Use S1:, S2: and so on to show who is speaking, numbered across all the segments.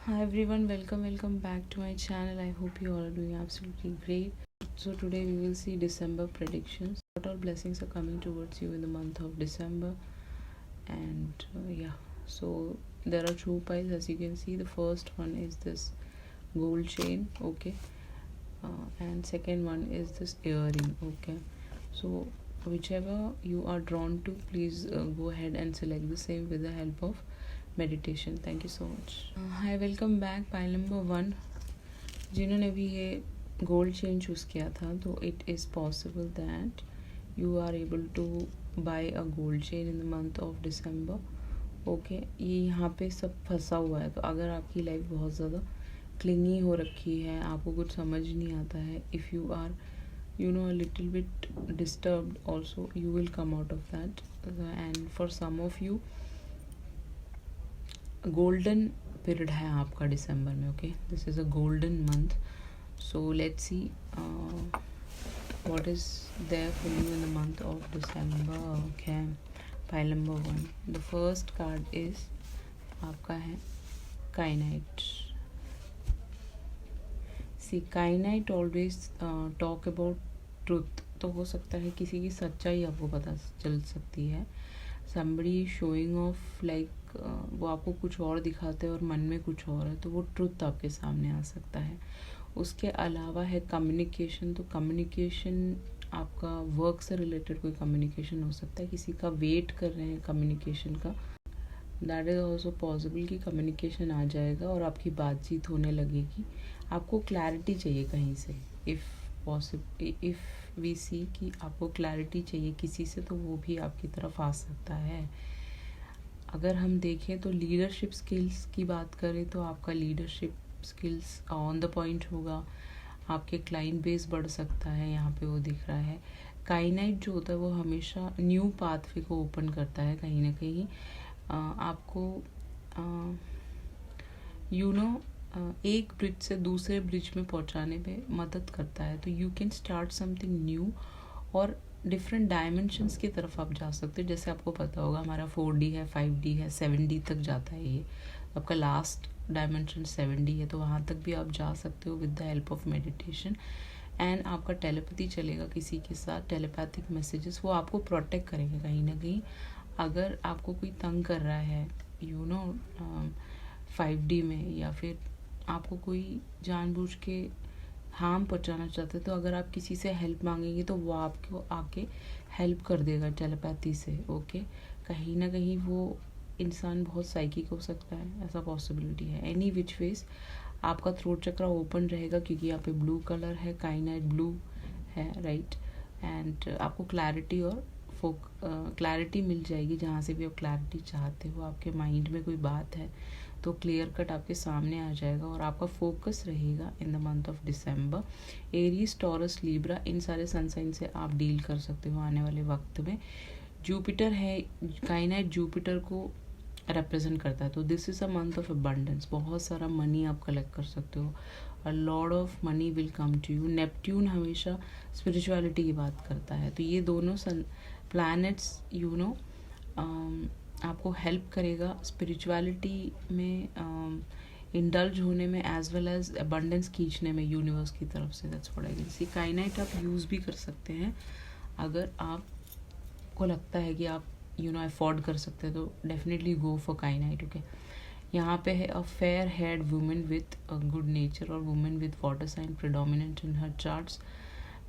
S1: Hi everyone, welcome back to my channel. I hope you all are doing absolutely great. So today we will see December predictions. What all blessings are coming towards you in the month of December, and so there are two piles as you can see. The first one is this gold chain, okay, and second one is this earring, okay. So whichever you are drawn to, please go ahead and select the same with the help of meditation. Thank you so much. Hi, welcome back. Pile number 1, जिन्होंने भी ये gold chain choose किया था, तो it is possible that you are able to buy a gold chain in the month of December. Okay, ये यहाँ पे सब फंसा हुआ है. तो अगर आपकी लाइफ बहुत ज़्यादा क्लिंगी हो रखी है, आपको कुछ समझ नहीं आता है, if you are a little bit disturbed also, you will come out of that. And for some of you, golden period है आपका दिसंबर में. Okay, this is a golden month. So let's see what is there for you in the month of December. Okay, pile number 1, the first card is आपका है kyanite. See, kyanite always talk about truth. तो हो सकता है किसी की सच्चाई आपको पता चल सकती है. somebody showing off like वो आपको कुछ और दिखाते हैं और मन में कुछ और है, तो वो ट्रुथ आपके सामने आ सकता है. उसके अलावा है कम्युनिकेशन. तो कम्युनिकेशन आपका वर्क से रिलेटेड कोई कम्युनिकेशन हो सकता है, किसी का वेट कर रहे हैं कम्युनिकेशन का. दैट इज़ ऑल्सो पॉसिबल कि कम्युनिकेशन आ जाएगा और आपकी बातचीत होने लगेगी. आपको क्लैरिटी चाहिए कहीं से. इफ़ वी सी कि आपको क्लैरिटी चाहिए किसी से, तो वो भी आपकी तरफ आ सकता है. अगर हम देखें तो लीडरशिप स्किल्स की बात करें तो आपका leadership skills on the point होगा. आपके क्लाइंट बेस बढ़ सकता है, यहाँ पे वो दिख रहा है. काइनाइट जो होता है वो हमेशा न्यू पाथवे को ओपन करता है कहीं ना कहीं. आपको एक ब्रिज से दूसरे ब्रिज में पहुंचाने में मदद करता है. तो you can start something new और डिफरेंट डायमेंशंस की तरफ आप जा सकते हो. जैसे आपको पता होगा हमारा 4D है, 5D है, 7D तक जाता है. ये आपका लास्ट डायमेंशन 7D है, तो वहाँ तक भी आप जा सकते हो with the help of meditation. And आपका टेलीपैथी चलेगा किसी के साथ. टेलीपैथिक मैसेजेस वो आपको प्रोटेक्ट करेंगे कहीं ना कहीं. अगर आपको कोई तंग कर रहा है 5D में, या फिर आपको कोई जानबूझ के हार्म पहुंचाना चाहते, तो अगर आप किसी से हेल्प मांगेंगे तो वो आपको आके हेल्प कर देगा टेलीपैथी से. ओके, कहीं ना कहीं वो इंसान बहुत साइकिक हो सकता है, ऐसा पॉसिबिलिटी है. एनी विच वेज आपका थ्रोट चक्र ओपन रहेगा क्योंकि यहाँ पे ब्लू कलर है, काइनाइट ब्लू है, राइट. एंड आपको क्लैरिटी और क्लैरिटी मिल जाएगी. जहाँ से भी आप क्लैरिटी चाहते हो, आपके माइंड में कोई बात है तो क्लियर कट आपके सामने आ जाएगा और आपका फोकस रहेगा in the month of December. Aries, Taurus, Libra, इन सारे सनसाइन से आप डील कर सकते हो आने वाले वक्त में. जुपिटर है, काइनाइट जुपिटर को रिप्रेजेंट करता है. तो this is a month of abundance. बहुत सारा मनी आप कलेक्ट कर सकते हो. A lot of money will come to you. Neptune हमेशा स्पिरिचुअलिटी की बात करता है. तो ये दोनों प्लैनेट्स आपको हेल्प करेगा स्पिरिचुअलिटी में इंडल्ज होने में, एज वेल एज अबंडेंस खींचने में यूनिवर्स की तरफ से. That's what I can see. Kyanite आप यूज़ भी कर सकते हैं अगर आपको लगता है कि आप अफोर्ड कर सकते हैं, तो definitely go for kyanite. Okay, यहाँ पे है a fair head women with good nature और women with water sign predominant in her charts.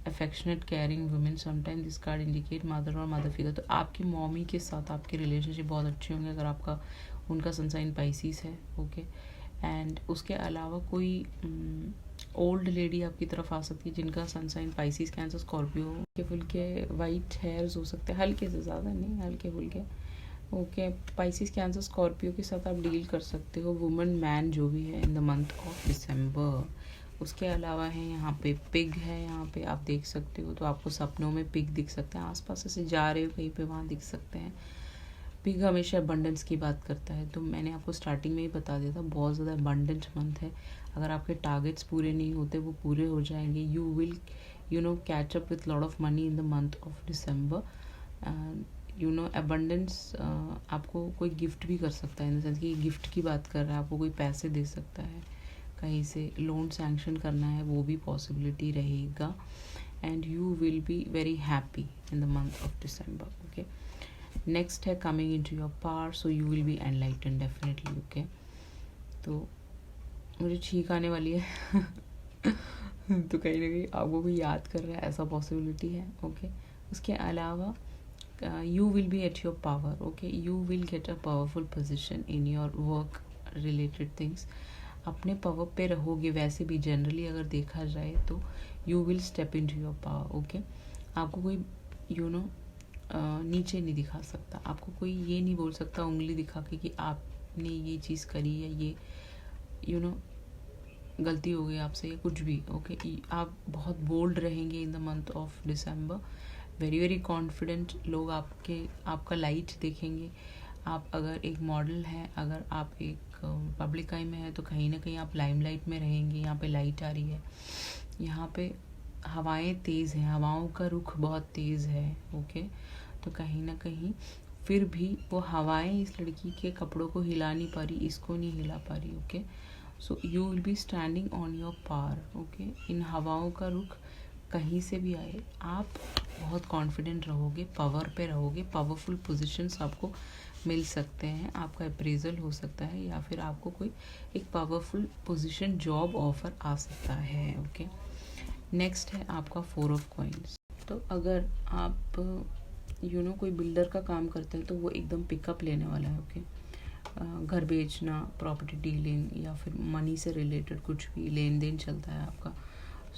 S1: Affectionate caring women. Sometime this card indicate mother और मदर फिगर. तो आपकी मॉमी के साथ आपके रिलेशनशिप बहुत अच्छे होंगे अगर आपका उनका सनसाइन पाइसिस है. ओके, एंड उसके अलावा कोई ओल्ड लेडी आपकी तरफ आ सकती है जिनका सनसाइन पाइसिस, कैंसर, स्कॉर्पियो. हल्के फुल्के वाइट हेयर्स हो सकते हैं, हल्के से, ज़्यादा नहीं, हल्के फुल्के. ओके, पाइसिस, कैंसर, स्कॉर्पियो के साथ आप डील कर सकते हो. वुमेन, मैन जो भी है इन द मंथ ऑफ दिसंबर. उसके अलावा है यहाँ पे पिग है. यहाँ पे आप देख सकते हो, तो आपको सपनों में पिग दिख सकते हैं. आसपास ऐसे जा रहे हो कहीं पे, वहाँ दिख सकते हैं. पिग हमेशा अबंडेंस की बात करता है. तो मैंने आपको स्टार्टिंग में ही बता दिया था, बहुत ज़्यादा अबंडेंट मंथ है. अगर आपके टारगेट्स पूरे नहीं होते, वो पूरे हो जाएंगे. You will catch up with lot of money in the month of December. You know abundance आपको कोई गिफ्ट भी कर सकता है, इन द सेंस कि गिफ्ट की बात कर रहा है, आपको कोई पैसे दे सकता है, कहीं से लोन सैंक्शन करना है वो भी पॉसिबिलिटी रहेगा, and you will be very happy in the month of December. Okay, next है coming in to your power, so you will be enlighten definitely. Okay, तो मुझे छींक आने वाली है तो कहीं ना कहीं आपको कोई याद कर रहा है, ऐसा पॉसिबिलिटी है. ओके, उसके अलावा you will be at your power. Okay, you will get a powerful position in your work related things. अपने पावर पे रहोगे. वैसे भी जनरली अगर देखा जाए तो you will step in to your power. Okay, आपको कोई यू नो नीचे नहीं दिखा सकता, आपको कोई ये नहीं बोल सकता उंगली दिखा के कि आपने ये चीज़ करी या ये यू नो गलती हो गई आपसे या कुछ भी. ओके, आप बहुत बोल्ड रहेंगे इन the month of December. Very very confident लोग आपका लाइट देखेंगे. आप अगर एक मॉडल हैं, अगर आप एक पब्लिक आई में है तो कहीं ना कहीं आप लाइमलाइट में रहेंगे. यहाँ पे लाइट आ रही है, यहाँ पे हवाएं तेज़ हैं, हवाओं का रुख बहुत तेज़ है. ओके, तो कहीं ना कहीं फिर भी वो हवाएं इस लड़की के कपड़ों को हिला नहीं पा रही, इसको नहीं हिला पा रही. Okay, so you will be standing on your power. Okay, इन हवाओं का रुख कहीं से भी आए, आप बहुत कॉन्फिडेंट रहोगे, पावर पे रहोगे. पावरफुल पोजीशंस आपको मिल सकते हैं, आपका अप्रेजल हो सकता है, या फिर आपको कोई एक पावरफुल पोजीशन जॉब ऑफर आ सकता है. ओके, नेक्स्ट है आपका 4 ऑफ कॉइन्स. तो अगर आप कोई बिल्डर का काम करते हैं तो वो एकदम पिकअप लेने वाला है. ओके, घर बेचना, प्रॉपर्टी डीलिंग या फिर मनी से रिलेटेड कुछ भी लेन देन चलता है आपका.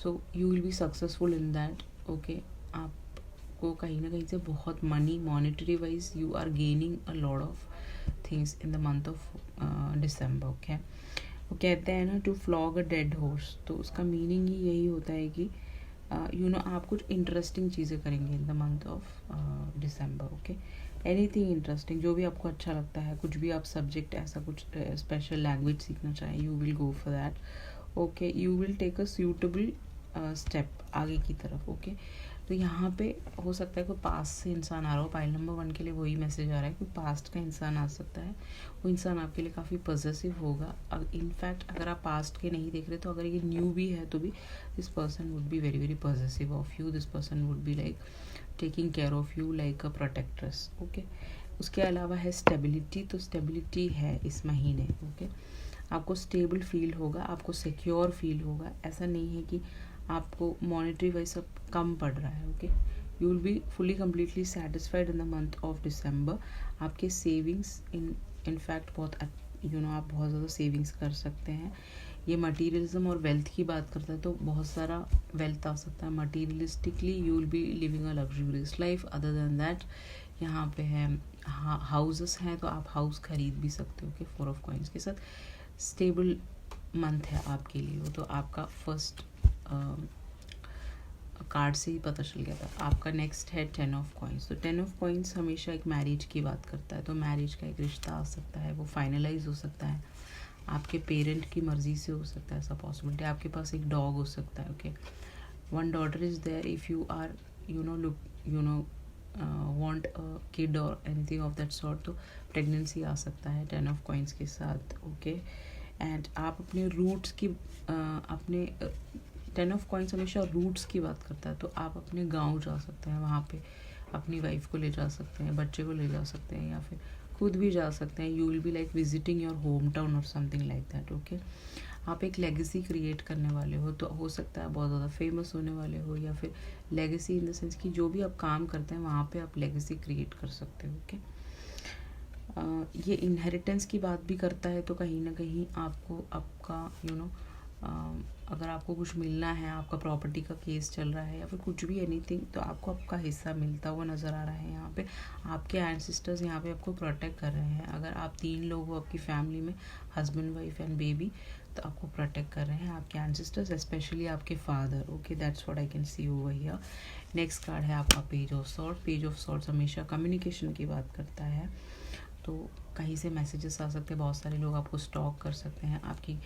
S1: So you will be successful in that. Okay, आपको कहीं ना कहीं से बहुत money monetary wise you are gaining a lot of things in the month of December. Okay, वो कहते हैं ना to flog a dead horse, तो उसका मीनिंग ही यही होता है कि आप कुछ इंटरेस्टिंग चीज़ें करेंगे in the month of December. Okay, anything interesting, जो भी आपको अच्छा लगता है, कुछ भी आप सब्जेक्ट ऐसा कुछ स्पेशल लैंग्वेज सीखना चाहें, you will go for that. Okay, you will take a suitable step आगे की तरफ. ओके, तो यहाँ पे हो सकता है कोई पास्ट से इंसान आ रहा हो. पाइल नंबर 1 के लिए वही मैसेज आ रहा है कि पास्ट का इंसान आ सकता है. वो इंसान आपके लिए काफ़ी पॉजिटिव होगा. इनफैक्ट अगर आप पास्ट के नहीं देख रहे तो अगर ये न्यू भी है तो भी this person would be very very positive of you. This person would be like taking care of you like a protectress. Okay, उसके अलावा है स्टेबिलिटी. तो स्टेबिलिटी है इस महीने. ओके, आपको स्टेबल फील होगा, आपको सिक्योर फील होगा. ऐसा नहीं है कि आपको मॉनेटरी वाइज सब कम पड़ रहा है. Okay, you will be fully completely satisfied in the month of December. आपके सेविंग्स इनफैक्ट बहुत आप बहुत ज़्यादा सेविंग्स कर सकते हैं. ये मटीरियलिज्म और वेल्थ की बात करता है तो बहुत सारा वेल्थ आ सकता है. Materialistically you will B living a luxurious life. Other than that यहाँ पे है हाउसेस हैं तो आप हाउस खरीद भी सकते हो. ओके, 4 ऑफ कॉइन्स के साथ स्टेबल मंथ है आपके लिए. वो तो आपका फर्स्ट कार्ड से ही पता चल गया था. आपका नेक्स्ट है 10 ऑफ कॉइन्स. तो 10 ऑफ कॉइन्स हमेशा एक मैरिज की बात करता है. तो मैरिज का एक रिश्ता आ सकता है, वो फाइनलाइज हो सकता है, आपके पेरेंट की मर्जी से हो सकता है, ऐसा पॉसिबिलिटी. आपके पास एक डॉग हो सकता है. Okay, 1 daughter is there if you are want a kid और एनीथिंग ऑफ दैट सॉर्ट. तो प्रेगनेंसी आ सकता है 10 ऑफ कॉइन्स के साथ. ओके, एंड आप अपने रूट्स की अपने 10 ऑफ कॉइन्स हमेशा रूट्स की बात करता है. तो आप अपने गांव जा सकते हैं, वहाँ पे अपनी वाइफ को ले जा सकते हैं, बच्चे को ले जा सकते हैं, या फिर खुद भी जा सकते हैं. You will be like visiting your home town और समथिंग लाइक दैट. ओके, आप एक लेगेसी क्रिएट करने वाले हो. तो हो सकता है बहुत ज़्यादा फेमस होने वाले हो, या फिर लेगेसी इन द सेंस कि जो भी आप काम करते हैं वहाँ पे आप लेगेसी क्रिएट कर सकते हो. ओके, ये इनहेरिटेंस की बात भी करता है. तो कहीं ना कहीं आपको आपका अगर आपको कुछ मिलना है, आपका प्रॉपर्टी का केस चल रहा है या फिर कुछ भी एनीथिंग, तो आपको आपका हिस्सा मिलता हुआ नज़र आ रहा है. यहाँ पे आपके एंसेस्टर्स यहाँ पे आपको प्रोटेक्ट कर रहे हैं. अगर आप 3 लोग हो आपकी फैमिली में, हस्बैंड, वाइफ एंड बेबी, तो आपको प्रोटेक्ट कर रहे हैं आपके एंसेस्टर्स, स्पेशली आपके father. Okay, that's what I can C over here. Next card है आपका page of swords. Page of swords हमेशा कम्युनिकेशन की बात करता है. तो कहीं से मैसेजेस आ सकते हैं, बहुत सारे लोग आपको स्टॉक कर सकते हैं, आपकी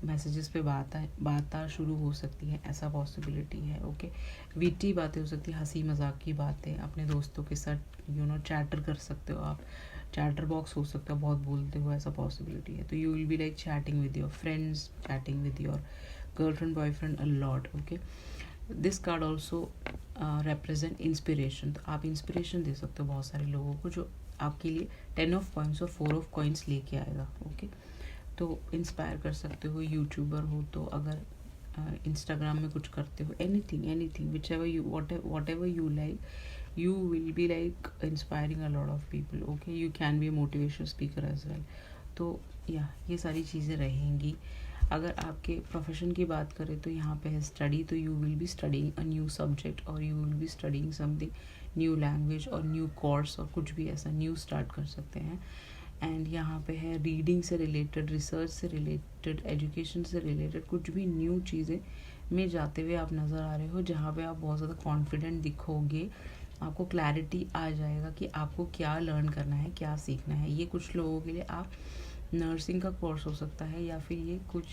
S1: मैसेजेस पे बात शुरू हो सकती है, ऐसा पॉसिबिलिटी है। ओके, वीटी बातें हो सकती है, हंसी मजाक की बातें अपने दोस्तों के साथ चैटर कर सकते हो आप, चैटर बॉक्स हो सकता है, बहुत बोलते हो ऐसा पॉसिबिलिटी है। तो you will be like chatting with your friends, chatting with your girlfriend boyfriend a lot. Okay, this card also represent inspiration. तो आप इंस्पिरेशन दे सकते हो बहुत सारे लोगों को, जो आपके लिए 10 ऑफ कॉइन्स और 4 ऑफ कॉइन्स लेके आएगा। ओके, तो इंस्पायर कर सकते हो। यूट्यूबर हो तो, अगर इंस्टाग्राम में कुछ करते हो, anything which ever you what ever you like, you will be like inspiring a lot of people. Okay, you can be a motivational speaker as well. तो या ये सारी चीज़ें रहेंगी। अगर आपके प्रोफेशन की बात करें तो यहाँ पे है स्टडी, तो you will be studying a new subject, और you will be studying something new language और न्यू कोर्स, और कुछ भी ऐसा न्यू स्टार्ट कर सकते हैं। एंड यहाँ पे है रीडिंग से रिलेटेड, रिसर्च से रिलेटेड, एजुकेशन से रिलेटेड कुछ भी न्यू चीज़ें में जाते हुए आप नज़र आ रहे हो, जहाँ पे आप बहुत ज़्यादा कॉन्फिडेंट दिखोगे, आपको क्लैरिटी आ जाएगा कि आपको क्या लर्न करना है, क्या सीखना है। ये कुछ लोगों के लिए आप नर्सिंग का कोर्स हो सकता है, या फिर ये कुछ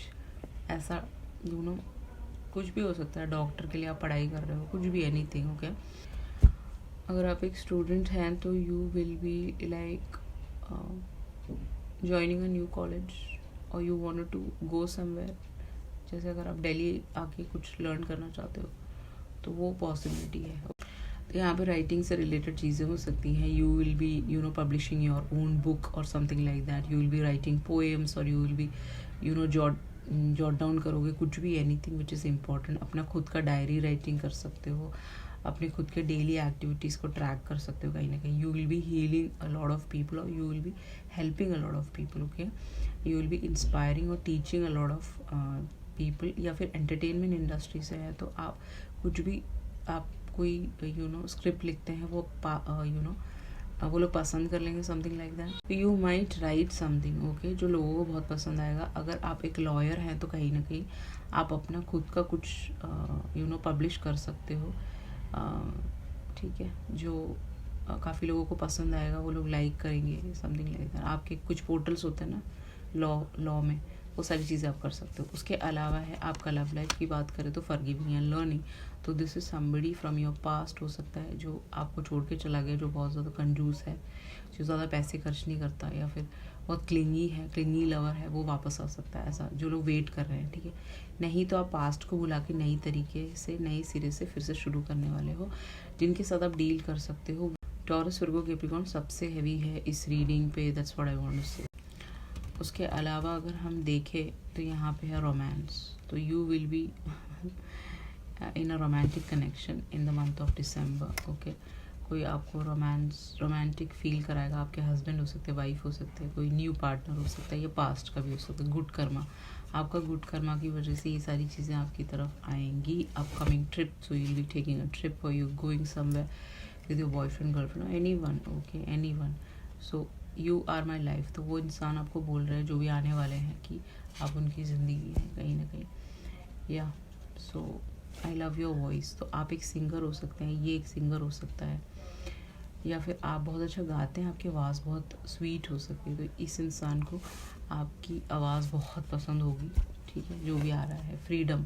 S1: ऐसा कुछ भी हो सकता है, डॉक्टर के लिए आप पढ़ाई कर रहे हो, कुछ भी, एनीथिंग। ओके, अगर आप एक स्टूडेंट हैं तो you will be like joining a new college, और you want to go somewhere. जैसे अगर आप दिल्ली आके कुछ लर्न करना चाहते हो तो वो पॉसिबिलिटी है। तो यहाँ पे राइटिंग से रिलेटेड चीज़ें हो सकती हैं। You will be publishing your own book और something like that. You will be writing poems, और you will be jot down करोगे कुछ भी, एनीथिंग विच इज़ इम्पॉर्टेंट। अपना खुद का डायरी राइटिंग कर सकते हो, अपने खुद के डेली एक्टिविटीज़ को ट्रैक कर सकते हो कहीं ना कहीं। You will be healing a lot of people, और you will be helping a lot of people. Okay, you will be inspiring और teaching a lot of people. या फिर एंटरटेनमेंट इंडस्ट्री से है तो आप कुछ भी, आप कोई स्क्रिप्ट लिखते हैं, वो वो लोग पसंद कर लेंगे, something like that. You might right something, okay, जो लोगों को बहुत पसंद आएगा। अगर आप एक लॉयर हैं तो कहीं ना कहीं आप अपना खुद का कुछ पब्लिश कर सकते हो, ठीक है, जो काफ़ी लोगों को पसंद आएगा, वो लोग लाइक करेंगे, समथिंग लाइक दैट। आपके कुछ पोर्टल्स होते हैं ना लॉ में, वो सारी चीज़ें आप कर सकते हो। उसके अलावा है आपका लव लाइफ की बात करें तो फॉरगिविंग एंड लर्निंग। तो this is somebody from your past, हो सकता है जो आपको छोड़ के चला गया, जो बहुत ज़्यादा कंजूस है, जो ज़्यादा पैसे खर्च नहीं करता, या फिर बहुत क्लिंगी लवर है, वो वापस आ सकता है। ऐसा जो लोग वेट कर रहे हैं, ठीक है। नहीं तो आप पास्ट को भुला के नई तरीके से, नए सिरे से फिर से शुरू करने वाले हो, जिनके साथ आप डील कर सकते हो। टॉरस, वर्गो, कैप्रिकॉर्न सबसे हैवी है इस रीडिंग पे, that's what I want to say. उसके अलावा अगर हम देखें तो यहाँ पे है रोमांस। तो you will be in a romantic connection in the month of December. Okay, कोई आपको रोमांटिक फील कराएगा। आपके हस्बैंड हो सकते हैं, वाइफ हो सकते हैं, कोई न्यू पार्टनर हो सकता है, या पास्ट का भी हो सकता है। गुड कर्मा, आपका गुड कर्मा की वजह से ये सारी चीज़ें आपकी तरफ आएंगी। Upcoming trip, so you will be taking a trip, और you going somewhere with your boyfriend, girlfriend, anyone. Okay, anyone. So you are my life. तो वो इंसान आपको बोल रहे हैं, जो भी आने वाले हैं, कि आप उनकी ज़िंदगी हैं कहीं ना कहीं। या सो आई लव योर वॉइस। तो आप एक सिंगर हो सकते हैं, ये एक सिंगर हो सकता है, या फिर आप बहुत अच्छा गाते हैं, आपकी आवाज़ बहुत स्वीट हो सकती है, तो इस इंसान को आपकी आवाज़ बहुत पसंद होगी, ठीक है, जो भी आ रहा है। Freedom,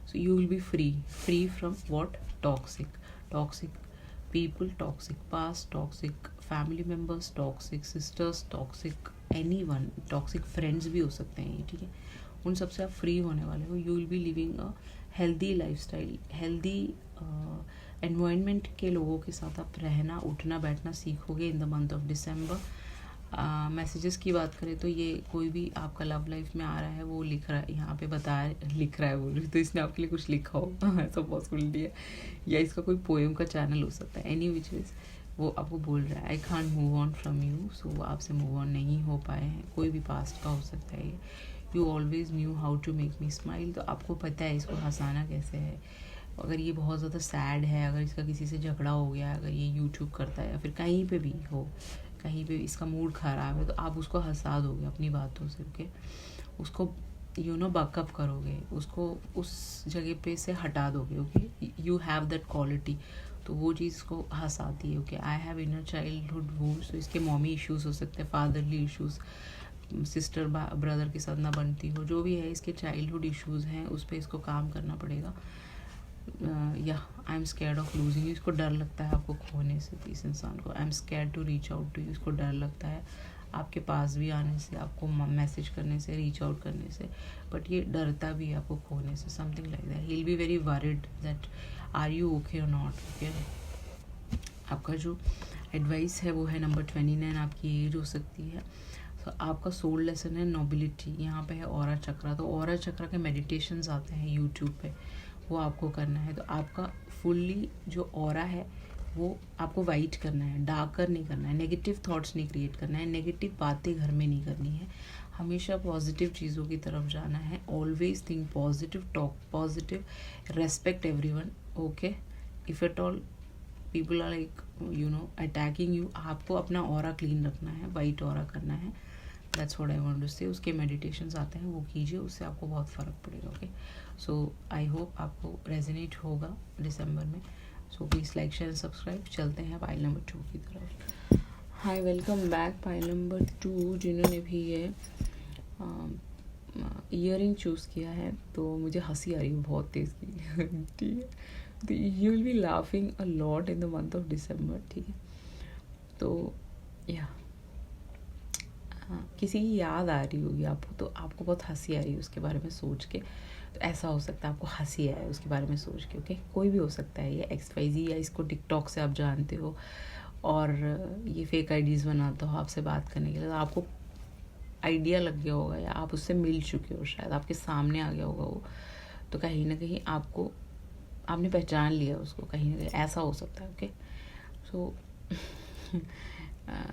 S1: so you will B free from what, toxic people, toxic past, toxic family members, toxic sisters, toxic anyone, toxic friends भी हो सकते हैं ये, ठीक है। उन सबसे आप फ्री होने वाले हो। You will B living a healthy lifestyle, healthy environment के लोगों के साथ आप रहना, उठना बैठना सीखोगे इन the month of December. Messages की बात करें तो ये कोई भी आपका लव लाइफ में आ रहा है, वो लिख रहा है यहाँ पे, लिख रहा है बोल रही, तो इसने आपके लिए कुछ लिखा हो ऐसा पॉसिबिलिटी है, या इसका कोई पोएम का चैनल हो सकता है। एनी विच इज वो आपको बोल रहा है I can't move on from you, so वो आपसे मूव ऑन नहीं हो पाए हैं। कोई भी पास्ट का हो सकता है ये। You always knew how to make me smile, तो आपको पता है इसको हंसाना कैसे है। अगर ये बहुत ज़्यादा सैड है, अगर इसका किसी से झगड़ा हो गया, अगर ये यूट्यूब करता है या फिर कहीं पे भी हो, कहीं पे इसका मूड ख़राब है, तो आप उसको हंसा दोगे अपनी बातों से। ओके, उसको बकअप करोगे, उसको उस जगह पे से हटा दोगे। Okay, you have that quality, तो वो चीज़ को हंसाती है। Okay, I have inner childhood wounds, तो इसके मॉमी इश्यूज़ हो सकते हैं, फादरली इश्यूज़, सिस्टर ब्रदर के साथ ना बनती हो, जो भी है इसके चाइल्डहुड इश्यूज़ हैं उस पर इसको काम करना पड़ेगा। या आई am scared of losing you, इसको डर लगता है आपको खोने से, इस इंसान को। I am scared to reach out to you, इसको डर लगता है आपके पास भी आने से, आपको मैसेज करने से, रीच आउट करने से, बट ये डरता भी है आपको खोने से, something like that. He will be very worried that are you okay और नॉट ओके। आपका जो एडवाइस है वो है नंबर 29, आपकी एज हो सकती है। तो आपका सोल लेसन है नोबिलिटी, यहाँ पे है ऑरा चक्रा। तो ऑरा चक्रा के मेडिटेशंस आते हैं यूट्यूब पे, वो आपको करना है। तो आपका फुल्ली जो ऑरा है वो आपको वाइट करना है, डार्कर नहीं करना है, नेगेटिव थॉट्स नहीं क्रिएट करना है, नेगेटिव बातें घर में नहीं करनी है, हमेशा पॉजिटिव चीज़ों की तरफ जाना है। Always think positive, talk positive, respect everyone okay. If at all people are like attacking you, आपको अपना ऑरा क्लीन रखना है, वाइट ऑरा करना है। That's what I want to say. उसके मेडिटेशंस आते हैं, वो कीजिए, उससे आपको बहुत फ़र्क पड़ेगा ओके। सो आई होप आपको रेजोनेट होगा दिसंबर में। So please like share and subscribe. चलते हैं पाइल नंबर 2 की तरफ। हाय, वेलकम बैक। पाइल नंबर 2 जिन्होंने भी ये ईयरिंग चूज़ किया है, तो मुझे हंसी आ रही है बहुत तेज़ की ठीक है। तो you will B laughing a lot in the month of दिसंबर, ठीक है। तो या किसी की याद आ रही होगी आपको, तो आपको बहुत हंसी आ रही है उसके बारे में सोच के, तो ऐसा हो सकता है आपको हंसी आए उसके बारे में सोच के ओके। कोई भी हो सकता है ये XYZ, या इसको टिकटॉक से आप जानते हो और ये फेक आईडीज़ बनाता हो आपसे बात करने के लिए, तो आपको आइडिया लग गया होगा या आप उससे मिल चुके हो, शायद आपके सामने आ गया होगा वो, तो कहीं ना कहीं आपने पहचान लिया उसको, कहीं ना कहीं ऐसा हो सकता है okay. So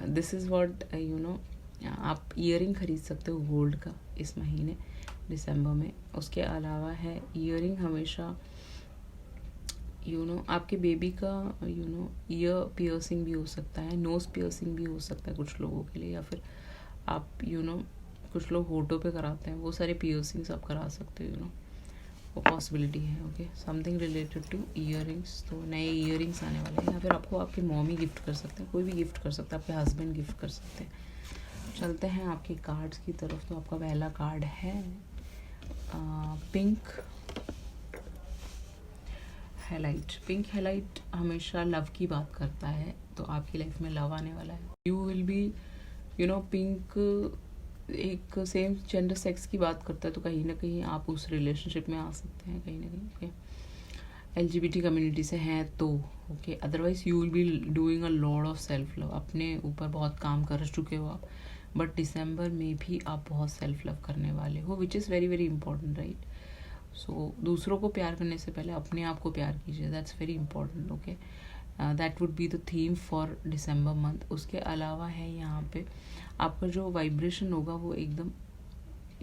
S1: this is what आप ईयरिंग ख़रीद सकते हो गोल्ड का इस महीने दिसंबर में। उसके अलावा है ईयरिंग हमेशा आपके बेबी का ईयर पियर्सिंग भी हो सकता है, नोज़ पियर्सिंग भी हो सकता है कुछ लोगों के लिए, या फिर आप कुछ लोग होठों पे कराते हैं, वो सारे पियर्सिंग्स आप करा सकते हो वो पॉसिबिलिटी है okay. Something related to earrings, तो नए ईयरिंग्स आने वाले हैं, या फिर आपको आपकी मॉमी गिफ्ट कर सकते हैं, कोई भी गिफ्ट कर सकता है, आपके हस्बैंड गिफ्ट कर सकते हैं। चलते हैं आपके कार्ड्स की तरफ। तो आपका पहला कार्ड है पिंक हाईलाइट। पिंक हाईलाइट हमेशा लव की बात करता है, तो आपकी लाइफ में लव आने वाला है। यू विल बी पिंक एक सेम जेंडर सेक्स की बात करता है, तो कहीं ना कहीं आप उस रिलेशनशिप में आ सकते हैं कहीं ना कहीं ओके। LGBT कम्युनिटी से हैं तो okay. Otherwise you will be doing a lot of self love, अपने ऊपर बहुत काम कर चुके हो आप, बट दिसंबर में भी आप बहुत सेल्फ लव करने वाले हो, which is very very important right. So दूसरों को प्यार करने से पहले अपने आप को प्यार कीजिए, that's very important okay. That would be the theme for December month. उसके अलावा है यहाँ पे आपका जो वाइब्रेशन होगा वो एकदम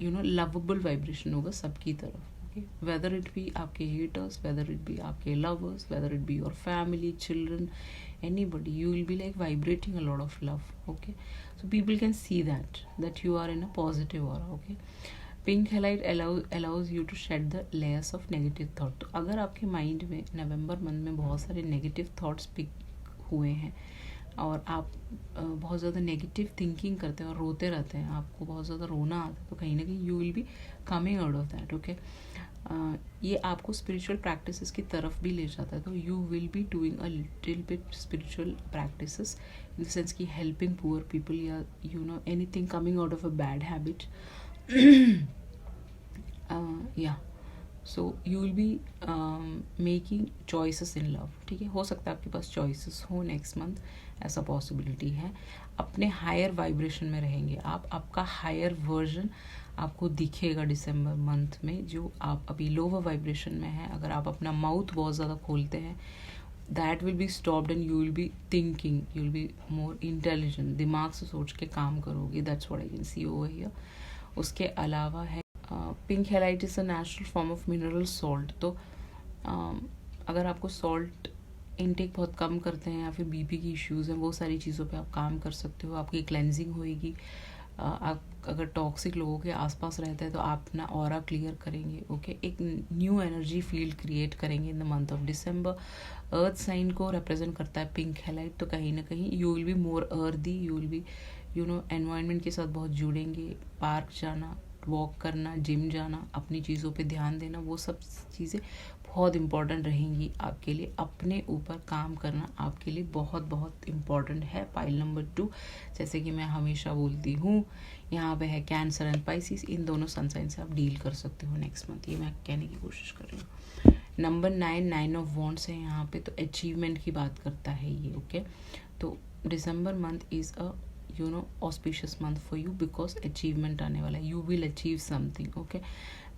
S1: लवेबल वाइब्रेशन होगा सबकी तरफ ओके। वेदर इट बी आपके हेटर्स, वेदर इट बी आपके lovers, whether it be your family, children, anybody, you will be like vibrating a lot of love okay. So people can see that you are in a positive aura okay. Pink highlight allows you to shed the layers of negative thought। तो अगर आपके mind में नवंबर month में बहुत सारे negative thoughts pick हुए हैं और आप बहुत ज़्यादा नेगेटिव थिंकिंग करते हैं और रोते रहते हैं, आपको बहुत ज़्यादा रोना आता है, तो कहीं ना कहीं you will be coming out of that okay. ये आपको स्पिरिचुअल प्रैक्टिसेस की तरफ भी ले जाता है, तो you will be doing a little bit spiritual practices in the sense की हेल्पिंग पुअर पीपल या anything coming out of a bad habit या so you will be making choices in love ठीक है। हो सकता है आपके पास चॉइसेस हो नेक्स्ट मंथ, ऐसा पॉसिबिलिटी है। अपने हायर वाइब्रेशन में रहेंगे आप, आपका हायर वर्जन आपको दिखेगा दिसंबर मंथ में, जो आप अभी लोअर वाइब्रेशन में है। अगर आप अपना माउथ बहुत ज़्यादा खोलते हैं, that will be stopped and you will be thinking, you will be more intelligent, दिमाग से सोच के काम करोगे, that's what I can C over here. उसके अलावा है pink highlight is a natural form of mineral salt. तो अगर आपको सॉल्ट इनटेक बहुत कम करते हैं या फिर बीपी की इश्यूज़ हैं, वो सारी चीज़ों पे आप काम कर सकते हो, आपकी क्लेंजिंग होएगी। आप अगर टॉक्सिक लोगों के आसपास रहते हैं तो आप अपना ऑरा क्लियर करेंगे ओके। एक न्यू एनर्जी फील्ड क्रिएट करेंगे in the month of December. Earth sign को रिप्रेजेंट करता है पिंक हाईलाइट, तो कहीं ना कहीं you will be more earthy, you will be environment के साथ बहुत जुड़ेंगे, पार्क जाना, वॉक करना, जिम जाना, अपनी चीज़ों पे ध्यान देना, वो सब चीज़ें बहुत इम्पॉर्टेंट रहेंगी आपके लिए। अपने ऊपर काम करना आपके लिए बहुत बहुत इम्पॉर्टेंट है। पाइल नंबर 2, जैसे कि मैं हमेशा बोलती हूँ, यहाँ पे है कैंसर एंड पाइसिस, इन दोनों सनसाइन से आप डील कर सकते हो नेक्स्ट मंथ, ये मैं कहने की कोशिश कर रही हूँ। नंबर 9, 9 ऑफ वॉन्ड्स है यहाँ पे, तो अचीवमेंट की बात करता है ये। ओके, तो December month is a auspicious month for you, because achievement आने वाला है, you will achieve something. Okay,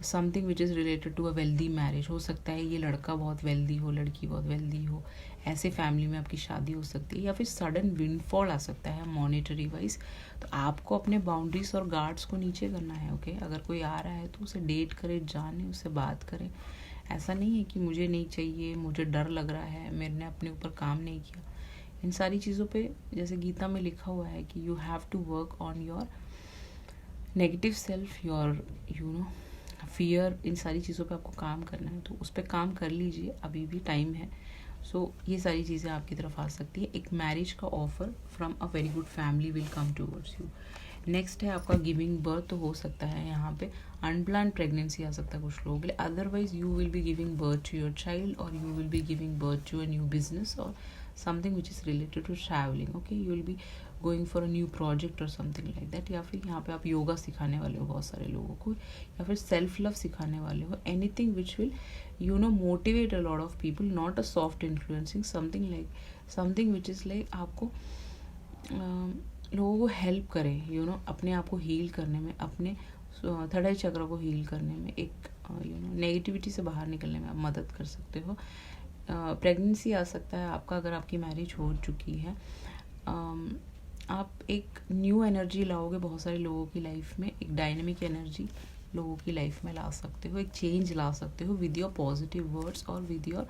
S1: something which is related to a wealthy marriage. हो सकता है ये लड़का बहुत वेल्दी हो, लड़की बहुत वेल्दी हो, ऐसे फैमिली में आपकी शादी हो सकती है, या फिर सडन विंडफॉल आ सकता है मॉनेटरी वाइज। तो आपको अपने बाउंड्रीज और गार्ड्स को नीचे करना है। ओके, अगर कोई आ रहा है तो उसे डेट करे, जाने, उससे बात करें। ऐसा नहीं है कि मुझे नहीं चाहिए, मुझे डर लग रहा है, मैंने अपने ऊपर काम नहीं किया। इन सारी चीज़ों पे, जैसे गीता में लिखा हुआ है कि you have to work on your negative self, your fear, इन सारी चीज़ों पे आपको काम करना है, तो उस पर काम कर लीजिए, अभी भी टाइम है। सो ये सारी चीज़ें आपकी तरफ आ सकती है। एक मैरिज का offer from a very good family will come towards you. Next है आपका गिविंग बर्थ, तो हो सकता है यहाँ पे अनप्लान प्रेगनेंसी आ सकता है कुछ लोगों के लिए, otherwise you will be giving birth to your child, और you will be giving birth to a new business और something which is related to travelling. Okay, you will be going for a new project और something like that, या फिर यहाँ पे आप योगा सिखाने वाले हो बहुत सारे लोगों को, या फिर सेल्फ लव सिखाने वाले हो, anything which will motivate a lot of people, not a soft influencing, something which is like आपको लोगों को हेल्प करें, अपने आप को हील करने में, अपने थर्ड आई चक्र को हील करने में, एक नेगेटिविटी से बाहर निकलने में आप मदद कर सकते हो। प्रेगनेंसी आ सकता है आपका, अगर आपकी मैरिज हो चुकी है, आप एक न्यू एनर्जी लाओगे बहुत सारे लोगों की लाइफ में, एक डायनेमिक एनर्जी लोगों की लाइफ में ला सकते हो, एक चेंज ला सकते हो विद योर पॉजिटिव वर्ड्स और with your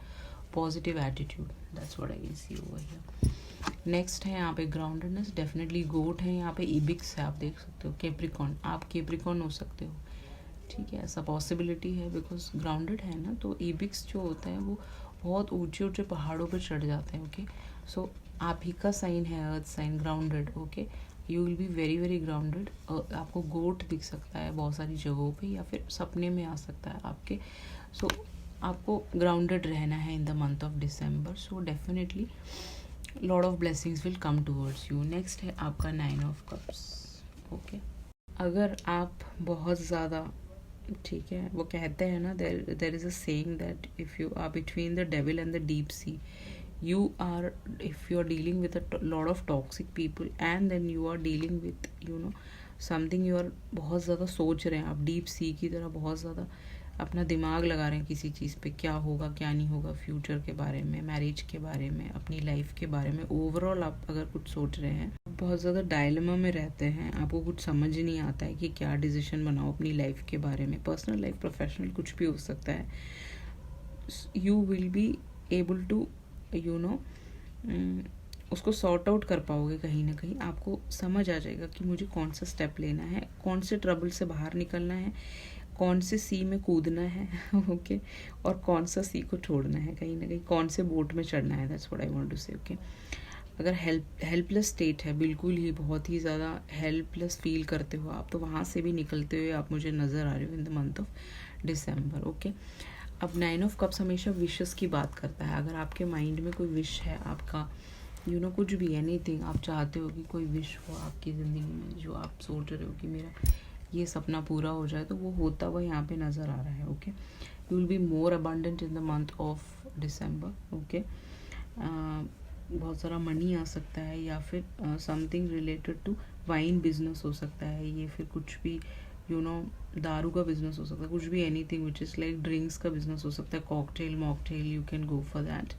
S1: positive attitude. That's what I can C over here. Next है यहाँ पे ग्राउंडेडनेस, डेफिनेटली गोट है यहाँ पे, इबिक्स है, आप देख सकते हो, कैप्रिकॉन, आप कैप्रिकॉन हो सकते हो, ठीक है, ऐसा पॉसिबिलिटी है बिकॉज ग्राउंडेड है ना। तो इबिक्स जो होता है वो बहुत ऊंचे ऊंचे पहाड़ों पर चढ़ जाते हैं। ओके, सो आप ही का साइन है earth sign, grounded. Okay, you will be very very grounded. आपको गोट दिख सकता है बहुत सारी जगहों पे, या फिर सपने में आ सकता है आपके। सो आपको ग्राउंडेड रहना है इन the month of December, so definitely lot of blessings will come towards you. Next है आपका 9 ऑफ कप्स। ओके, अगर आप बहुत ज़्यादा, ठीक है, वो कहते हैं ना, there is a saying that if you are between the devil and the deep sea, if you are dealing with a lot of toxic people and then you are dealing with something, you are बहुत ज़्यादा सोच रहे हैं आप, deep sea की तरह बहुत ज़्यादा अपना दिमाग लगा रहे हैं किसी चीज़ पे, क्या होगा क्या नहीं होगा, फ्यूचर के बारे में, मैरिज के बारे में, अपनी लाइफ के बारे में, ओवरऑल आप अगर कुछ सोच रहे हैं, बहुत ज़्यादा डायलेमा में रहते हैं, आपको कुछ समझ नहीं आता है कि क्या डिसीजन बनाओ अपनी लाइफ के बारे में, पर्सनल लाइफ, प्रोफेशनल, कुछ भी हो सकता है। You will be able to उसको सॉर्ट आउट कर पाओगे, कहीं ना कहीं आपको समझ आ जाएगा कि मुझे कौन सा स्टेप लेना है, कौन से ट्रबल से बाहर निकलना है, कौन से सी में कूदना है ओके, और कौन सा सी को छोड़ना है, कहीं ना कहीं कौन से बोट में चढ़ना है। That's what I want to say. Okay, अगर हेल्पलेस स्टेट है, बिल्कुल ही बहुत ही ज़्यादा हेल्पलेस फील करते हो आप, तो वहाँ से भी निकलते हुए आप मुझे नज़र आ रहे हो in the month of December. Okay, अब 9 ऑफ कप्स हमेशा विशेस की बात करता है। अगर आपके माइंड में कोई विश है आपका, कुछ भी, एनीथिंग आप चाहते हो कि कोई विश हो आपकी ज़िंदगी में, जो आप सोच रहे हो कि मेरा ये सपना पूरा हो जाए, तो वो होता हुआ यहाँ पे नज़र आ रहा है। Okay, you will be more abundant in the month of December. Okay, बहुत सारा मनी आ सकता है, या फिर something related to wine business हो सकता है, ये फिर कुछ भी दारू का बिजनेस हो सकता है, कुछ भी, anything which is like drinks का बिजनेस हो सकता है, cocktail mocktail, you can go for that.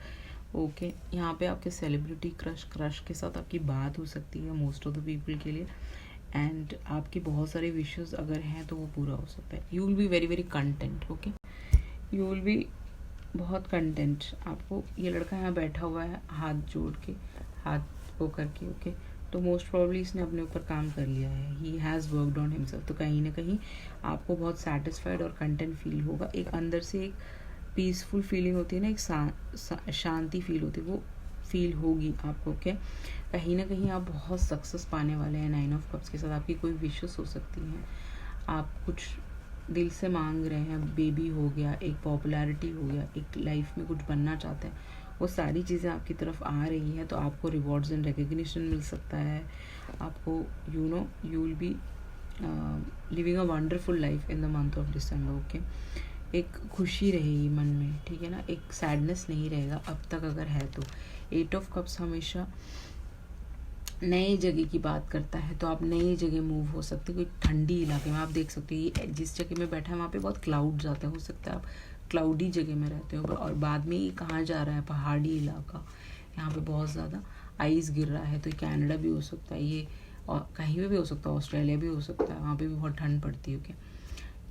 S1: Okay, यहाँ पे आपके सेलिब्रिटी क्रश के साथ आपकी बात हो सकती है मोस्ट ऑफ द पीपल के लिए, एंड आपके बहुत सारे विशेस अगर हैं तो वो पूरा हो सकता है। You will be very very content. Okay, you will B बहुत कंटेंट। आपको ये लड़का यहाँ बैठा हुआ है हाथ जोड़ के, हाथ वो करके, ओके, तो मोस्ट प्रॉब्ली इसने अपने ऊपर काम कर लिया है, he has worked on himself. तो कहीं ना कहीं आपको बहुत सेटिस्फाइड और कंटेंट फील होगा, एक अंदर से एक पीसफुल फीलिंग होती है ना, एक शांति फील होती है, वो फील होगी आपको। ओके, कहीं ना कहीं आप बहुत सक्सेस पाने वाले हैं 9 ऑफ कप्स के साथ। आपकी कोई विशेस हो सकती हैं, आप कुछ दिल से मांग रहे हैं, बेबी हो गया, एक पॉपुलैरिटी हो गया, एक लाइफ में कुछ बनना चाहते हैं, वो सारी चीज़ें आपकी तरफ आ रही हैं। तो आपको रिवॉर्ड्स एंड रिकग्निशन मिल सकता है। आपको you will B living a wonderful life in the month of December. Okay, एक खुशी रहेगी मन में, ठीक है ना, एक सैडनेस नहीं रहेगा अब तक अगर है तो। 8 ऑफ कप्स हमेशा नए जगह की बात करता है, तो आप नई जगह मूव हो सकते हैं। कोई ठंडी इलाके में आप देख सकते हो, ये जिस जगह में बैठा है वहाँ पे बहुत क्लाउड्स आते हैं, हो सकता है आप क्लाउडी जगह में रहते हो। और बाद में ये कहाँ जा रहा है, पहाड़ी इलाका, यहाँ पे बहुत ज़्यादा आइस गिर रहा है, तो ये कनाडा भी हो सकता है, ये और कहीं भी हो सकता है, ऑस्ट्रेलिया भी हो सकता है, वहाँ पे भी बहुत ठंड पड़ती है। ओके,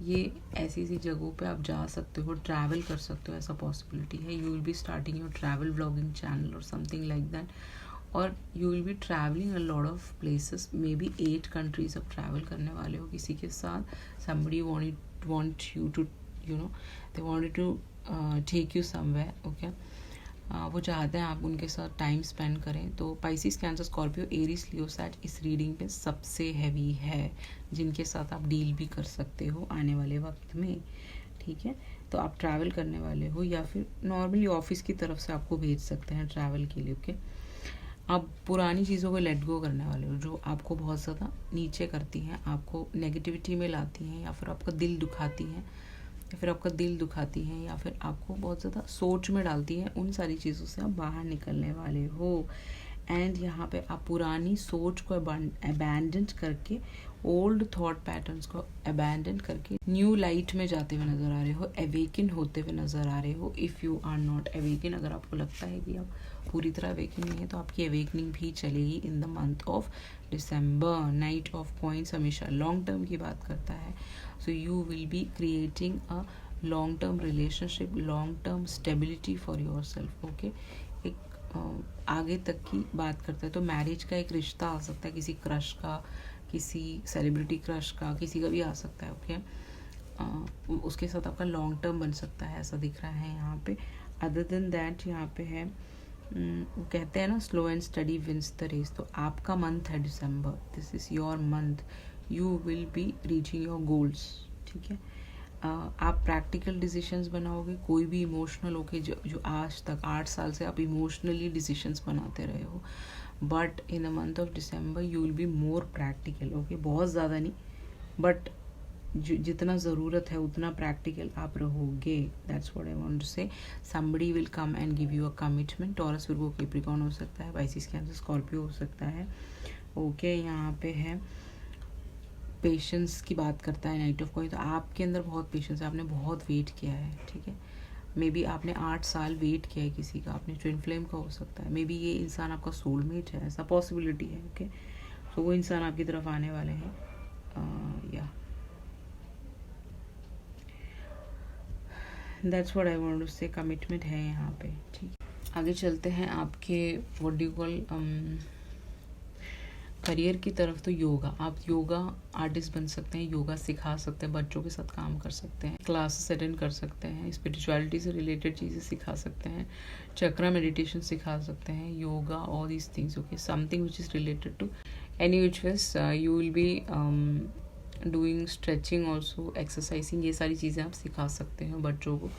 S1: ये ऐसी जगहों पे आप जा सकते हो, ट्रैवल कर सकते हो, ऐसा पॉसिबिलिटी है। You will be starting your travel vlogging channel और समथिंग लाइक दैट, और you will be travelling a lot of places, may be 8 countries आप ट्रैवल करने वाले हो किसी के साथ। somebody want you to they wanted to take you somewhere. Okay, वो चाहते हैं आप उनके साथ टाइम स्पेंड करें। तो पाइसिस, कैंसर, स्कॉर्पियो, एरीज, लियो, सैज इस रीडिंग पे सबसे हैवी है, जिनके साथ आप डील भी कर सकते हो आने वाले वक्त में, ठीक है। तो आप ट्रैवल करने वाले हो, या फिर नॉर्मली ऑफिस की तरफ से आपको भेज सकते हैं ट्रैवल के लिए। ओके, आप पुरानी चीज़ों को लेट गो करने वाले हो जो आपको बहुत ज़्यादा नीचे करती हैं, आपको नेगेटिविटी में लाती हैं, या फिर आपका दिल दुखाती हैं, या फिर आपको बहुत ज़्यादा सोच में डालती हैं। उन सारी चीज़ों से आप बाहर निकलने वाले हो। एंड यहाँ पे आप पुरानी सोच को अबैंडन करके, ओल्ड थॉट पैटर्न्स को अबैंडन करके न्यू लाइट में जाते हुए नज़र आ रहे हो, अवेकन होते हुए नज़र आ रहे हो। If you are not awaken, अगर आपको लगता है कि आप पूरी तरह अवेकन नहीं है, तो आपकी अवेकनिंग भी चलेगी इन the month of December. Night of coins हमेशा लॉन्ग टर्म की बात करता है, सो you will be creating a long term relationship, long term stability for your self. Okay, एक आगे तक की बात करता है, तो मैरिज का एक रिश्ता आ सकता है, किसी क्रश का, किसी सेलिब्रिटी क्रश का, किसी का भी आ सकता है। ओके, उसके साथ आपका लॉन्ग टर्म बन सकता है, ऐसा दिख रहा है यहाँ पे। अदर देन दैट यहाँ पे है, वो कहते हैं ना, slow and steady wins the race. तो आपका मंथ है December, this is your month, you will be reaching your goals, ठीक है। आप प्रैक्टिकल डिसीशंस बनाओगे, कोई भी इमोशनल होके जो आज तक 8 साल से आप इमोशनली डिसीशंस बनाते रहे हो, but in the month of December you will be more practical. Okay, बहुत ज़्यादा नहीं, बट जितना ज़रूरत है उतना प्रैक्टिकल आप रहोगे। That's what I want to say. Somebody will come and give you a commitment. Taurus, Virgo, Capricorn हो सकता है, पाइसिस, कैंसर, स्कॉर्पियो हो सकता है। ओके, यहाँ पे है पेशेंस की बात करता है नाइट ऑफ कॉइन। तो आपके अंदर बहुत पेशेंस है, आपने बहुत वेट किया है, ठीक है। मे बी आपने 8 साल वेट किया है किसी का, आपने ट्विन फ्लेम का हो सकता है, मे बी ये इंसान आपका सोलमेट है, ऐसा पॉसिबिलिटी है। ओके, तो वो इंसान आपकी तरफ आने वाले हैं, या that's what I want to say. Commitment है यहाँ पे, ठीक। आगे चलते हैं आपके what do you call career की तरफ। तो योगा, आप योगा आर्टिस्ट बन सकते हैं, योगा सिखा सकते हैं, बच्चों के साथ काम कर सकते हैं, क्लासेस अटेंड कर सकते हैं, स्पिरिचुअलिटी से रिलेटेड चीज़ें सिखा सकते हैं, चक्रा मेडिटेशन सिखा सकते हैं, yoga, all these things. Okay, something which is related to any which ways you will be doing stretching also, exercising, ये सारी चीज़ें आप सिखा सकते हैं बच्चों को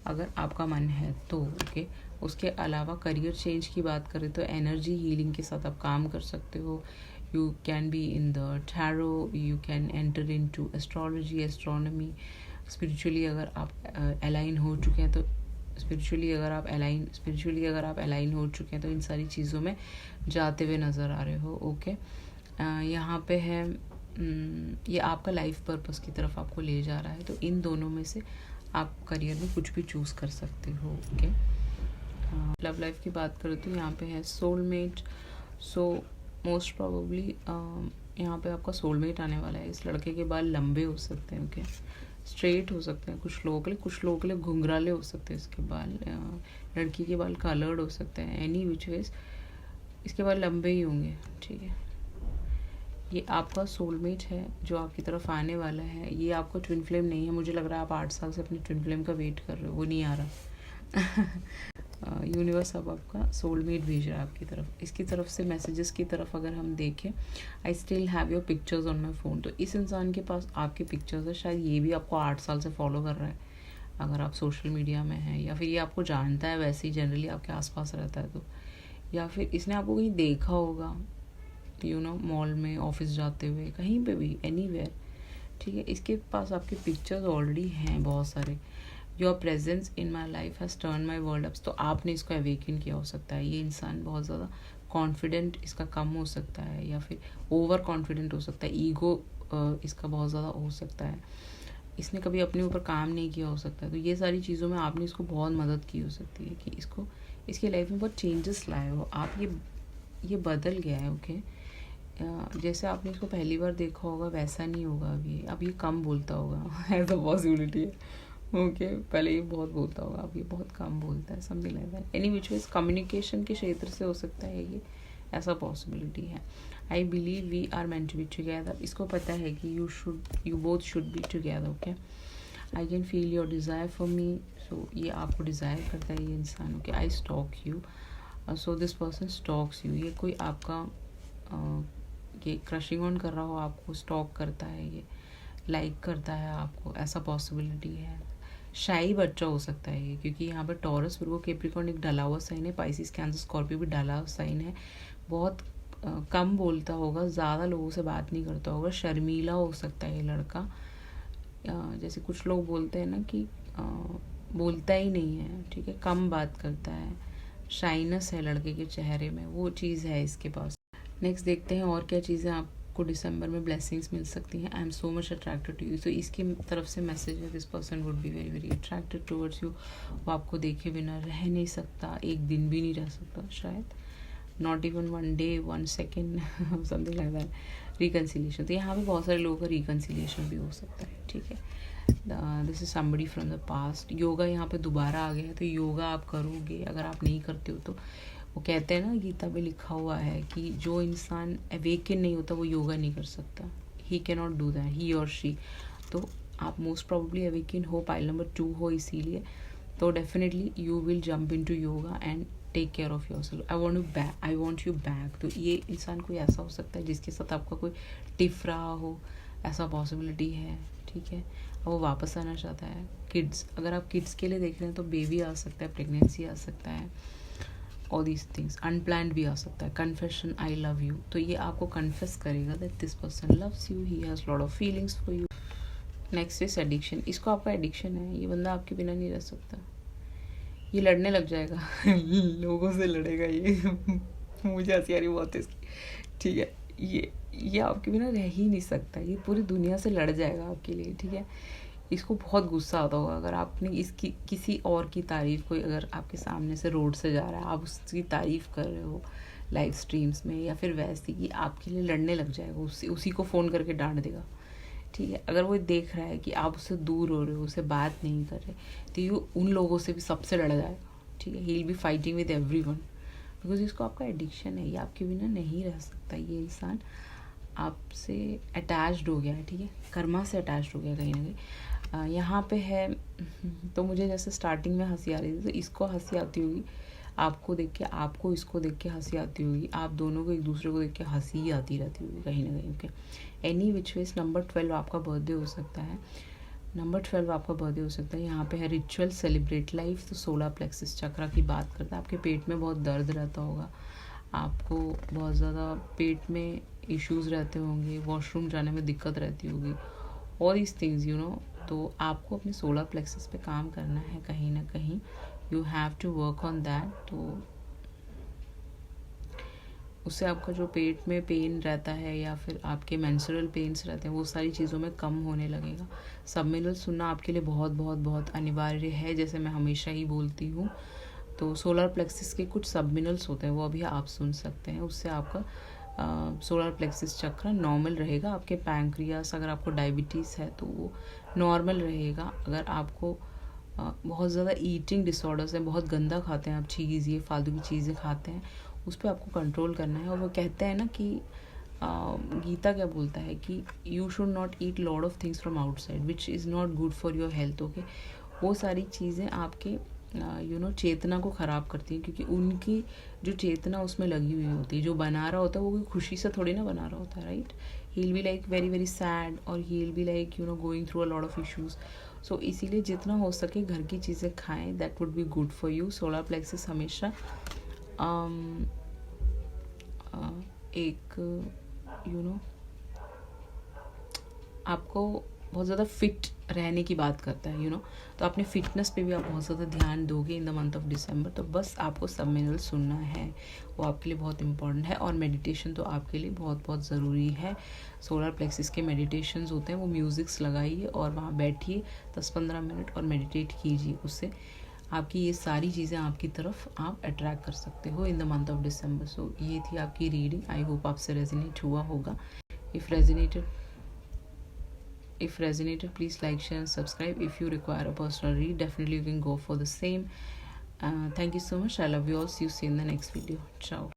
S1: अगर आपका मन है तो। ओके, उसके अलावा करियर चेंज की बात करें तो एनर्जी हीलिंग के साथ आप काम कर सकते हो। You can be in the tarot, you can enter into astrology, astronomy. Spiritually अगर आप अलाइन हो चुके हैं तो स्पिरिचुअली अगर आप अलाइन हो चुके हैं तो इन सारी चीज़ों में जाते हुए नज़र आ रहे हो। ओके, यहाँ पे है ये आपका लाइफ पर्पस की तरफ आपको ले जा रहा है, तो इन दोनों में से आप करियर में कुछ भी चूज़ कर सकते हो। ओके, लव लाइफ की बात करें तो यहाँ पे है सोलमेट। सो मोस्ट प्रोबेबली यहाँ पे आपका सोलमेट आने वाला है। इस लड़के के बाल लंबे हो सकते हैं, ओके, स्ट्रेट हो सकते हैं कुछ लोगों के लिए घुंघराले हो सकते हैं इसके बाल। लड़की के बाल कलर्ड हो सकते हैं, एनी विच वेज इसके बाल लंबे ही होंगे, ठीक है। ये आपका सोलमेट है जो आपकी तरफ आने वाला है। ये आपका ट्विन फ्लेम नहीं है, मुझे लग रहा है आप 8 साल से अपनी ट्विन फ्लेम का वेट कर रहे हो, वो नहीं आ रहा। यूनिवर्स अब आपका सोलमेट भेज रहा है आपकी तरफ। इसकी तरफ से मैसेजेस की तरफ अगर हम देखें, I still have your pictures on my phone, तो इस इंसान के पास आपके पिक्चर्स है। शायद ये भी आपको 8 साल से फॉलो कर रहा है अगर आप सोशल मीडिया में हैं, या फिर ये आपको जानता है वैसे ही जनरली आपके आसपास रहता है तो, या फिर इसने आपको कहीं देखा होगा, यू नो, मॉल में, ऑफिस जाते हुए, कहीं पे भी, एनीवेयर, ठीक है। इसके पास आपके पिक्चर्स ऑलरेडी हैं बहुत सारे। Your presence in my life has turn my world ups, तो आपने इसको अवेकन किया हो सकता है। ये इंसान बहुत ज़्यादा कॉन्फिडेंट इसका कम हो सकता है, या फिर ओवर कॉन्फिडेंट हो सकता है, ईगो इसका बहुत ज़्यादा हो सकता है, इसने कभी अपने ऊपर काम नहीं किया हो सकता है। तो ये सारी चीज़ों में आपने इसको बहुत मदद की हो सकती है कि इसको इसकी लाइफ में बहुत चेंजेस लाए हो आप। ये बदल गया है, ओके। जैसे आपने इसको पहली बार देखा होगा वैसा नहीं होगा अब ये कम बोलता होगा ऐसा पॉसिबिलिटी है, ओके। पहले ये बहुत बोलता होगा, अब ये बहुत कम बोलता है, something like that. Any which veg communication के क्षेत्र से हो सकता है ये, ऐसा पॉसिबिलिटी है। I believe we are meant to be together, इसको पता है कि you both should be together, okay. I can feel your desire for me, so ये आपको डिज़ायर करता है ये इंसान, okay. I stalk you, so this person stalks you, ये कोई आपका ये क्रशिंग ऑन कर रहा हो आपको, स्टॉक करता है, ये लाइक करता है आपको, ऐसा पॉसिबिलिटी है। शाही बच्चा हो सकता है ये, क्योंकि यहाँ पर टॉरस, वर्गो, कैप्रिकॉर्न एक डाला हुआ साइन है, पाइसिस, कैंसर, स्कॉर्पियो भी डाला हुआ साइन है। बहुत कम बोलता होगा, ज़्यादा लोगों से बात नहीं करता होगा, शर्मीला हो सकता है ये लड़का। जैसे कुछ लोग बोलते हैं ना कि बोलता ही नहीं है, ठीक है, कम बात करता है, शाइनेस है लड़के के चेहरे में, वो चीज़ है इसके पास। नेक्स्ट देखते हैं और क्या चीज़ें आपको दिसंबर में ब्लेसिंग्स मिल सकती हैं। I am so much attracted to you, तो इसकी तरफ से मैसेज है, this person would be very very attracted towards you. वो आपको देखे बिना रह नहीं सकता, एक दिन भी नहीं रह सकता शायद, not even 1 day 1 second something like that. Reconciliation, तो यहाँ पे बहुत सारे लोगों का रिकन्सिलिएशन भी हो सकता है, ठीक है। This is somebody from the past. Yoga यहाँ पे दोबारा आ गया है, तो योगा आप करोगे, अगर आप नहीं करते हो तो वो कहते हैं ना, गीता में लिखा हुआ है कि जो इंसान अवेकन नहीं होता वो योगा नहीं कर सकता, he can not do that, he और शी। तो आप मोस्ट प्रॉब्ली अवेकन हो, पाइल नंबर 2 हो, इसीलिए तो definitely you will jump in to yoga and take care of your self. I want you back, तो ये इंसान कोई ऐसा हो सकता है जिसके साथ आपका कोई टिफ रहा हो, ऐसा पॉसिबिलिटी है, ठीक है। वो वापस आना चाहता है। किड्स, अगर आप किड्स के लिए देख रहे हैं तो बेबी आ सकता है, प्रेगनेंसी आ सकता है, ऑल दीज थिंग्स, अनप्लान्ड भी आ सकता है। कन्फेशन, आई लव यू, तो ये आपको कन्फेस करेगा that this person loves you, he has lot of feelings for you. Next is addiction, इसको आपका एडिक्शन है, ये बंदा आपके बिना नहीं रह सकता, ये लड़ने लग जाएगा लोगों से लड़ेगा ये मुझे हंसी आ रही बहुत है इसकी, ठीक है। ये आपके बिना रह ही नहीं सकता, ये पूरी दुनिया से लड़ जाएगा आपके लिए, ठीक है। इसको बहुत गुस्सा आता होगा अगर आपने इसकी किसी और की तारीफ़, कोई अगर आपके सामने से रोड से जा रहा है, आप उसकी तारीफ़ कर रहे हो लाइव स्ट्रीम्स में या फिर वैसे कि आपके लिए लड़ने लग जाएगा, उसी को फ़ोन करके डांट देगा, ठीक है। अगर वो देख रहा है कि आप उससे दूर हो रहे हो, उससे बात नहीं कर रहे, तो ये उन लोगों से भी सबसे लड़ जाएगा, ठीक है। ही will B fighting with everyone, because इसको आपका एडिक्शन है, ये आपके बिना नहीं रह सकता। ये इंसान आपसे अटैच्ड हो गया है, ठीक है, कर्मा से अटैच्ड हो गया कहीं ना कहीं। यहाँ पे है तो मुझे जैसे स्टार्टिंग में हंसी आ रही थी, तो इसको हंसी आती होगी आपको देख के, आपको इसको देख के हंसी आती होगी, आप दोनों को एक दूसरे को देख के हंसी ही आती रहती होगी कहीं ना कहीं, okay. Any which veg number 12 आपका बर्थडे हो सकता है, नंबर 12 आपका बर्थडे हो सकता है। यहाँ पे है रिचुअल सेलिब्रेट लाइफ, तो सोलर प्लेक्सिस चक्रा की बात करता है। आपके पेट में बहुत दर्द रहता होगा, आपको बहुत ज़्यादा पेट में इश्यूज़ रहते होंगे, वॉशरूम जाने में दिक्कत रहती होगी, all these things, you know. तो आपको अपने सोलर प्लेक्सिस पे काम करना है कहीं ना कहीं, you have to work on that. तो उससे आपका जो पेट में पेन रहता है या फिर आपके मेंस्ट्रुअल पेन्स रहते हैं, वो सारी चीज़ों में कम होने लगेगा। सबमिनल सुनना आपके लिए बहुत बहुत बहुत अनिवार्य है, जैसे मैं हमेशा ही बोलती हूँ। तो सोलर प्लेक्सिस के कुछ सबमिनल्स होते हैं, वो अभी आप सुन सकते हैं, उससे आपका सोलर प्लेक्सिस चक्र नॉर्मल रहेगा। आपके पैंक्रियास, अगर आपको डायबिटीज़ है तो वो नॉर्मल रहेगा। अगर आपको बहुत ज़्यादा ईटिंग डिसऑर्डर्स हैं, बहुत गंदा खाते हैं आप चीज़, ये फालतू की चीज़ें खाते हैं, उस पर आपको कंट्रोल करना है। और वो कहते हैं ना कि गीता क्या बोलता है कि you should not eat lot of things from outside which is not good for your health, okay. वो सारी चीज़ें आपके चेतना को ख़राब करती हैं, क्योंकि उनकी जो चेतना उसमें लगी हुई होती है, जो बना रहा होता है वो कोई खुशी से थोड़ी ना बना रहा होता है, right? He will be like very very sad, और he will be like going through a lot of issues. So इसीलिए जितना हो सके घर की चीज़ें खाएं, that would be good for you. Solar plexus हमेशा एक आपको बहुत ज़्यादा फिट रहने की बात करता है. तो अपने फिटनेस पे भी आप बहुत ज़्यादा ध्यान दोगे इन द मंथ ऑफ दिसंबर. तो बस आपको सब मिनरल सुनना है, वो आपके लिए बहुत इंपॉर्टेंट है. और मेडिटेशन तो आपके लिए बहुत बहुत ज़रूरी है. सोलर प्लेक्सिस के मेडिटेशंस होते हैं, वो म्यूज़िक्स लगाइए और वहाँ बैठिए 10-15 मिनट और मेडिटेट कीजिए. उससे आपकी ये सारी चीज़ें आपकी तरफ आप अट्रैक्ट कर सकते हो in the month of December. So ये थी आपकी रीडिंग. आई होप आपसे रेजोनेट हुआ होगा. If resonated, please like, share and subscribe. If you require a personal read, definitely you can go for the same. Thank you so much. I love you all. See you soon in the next video. Ciao.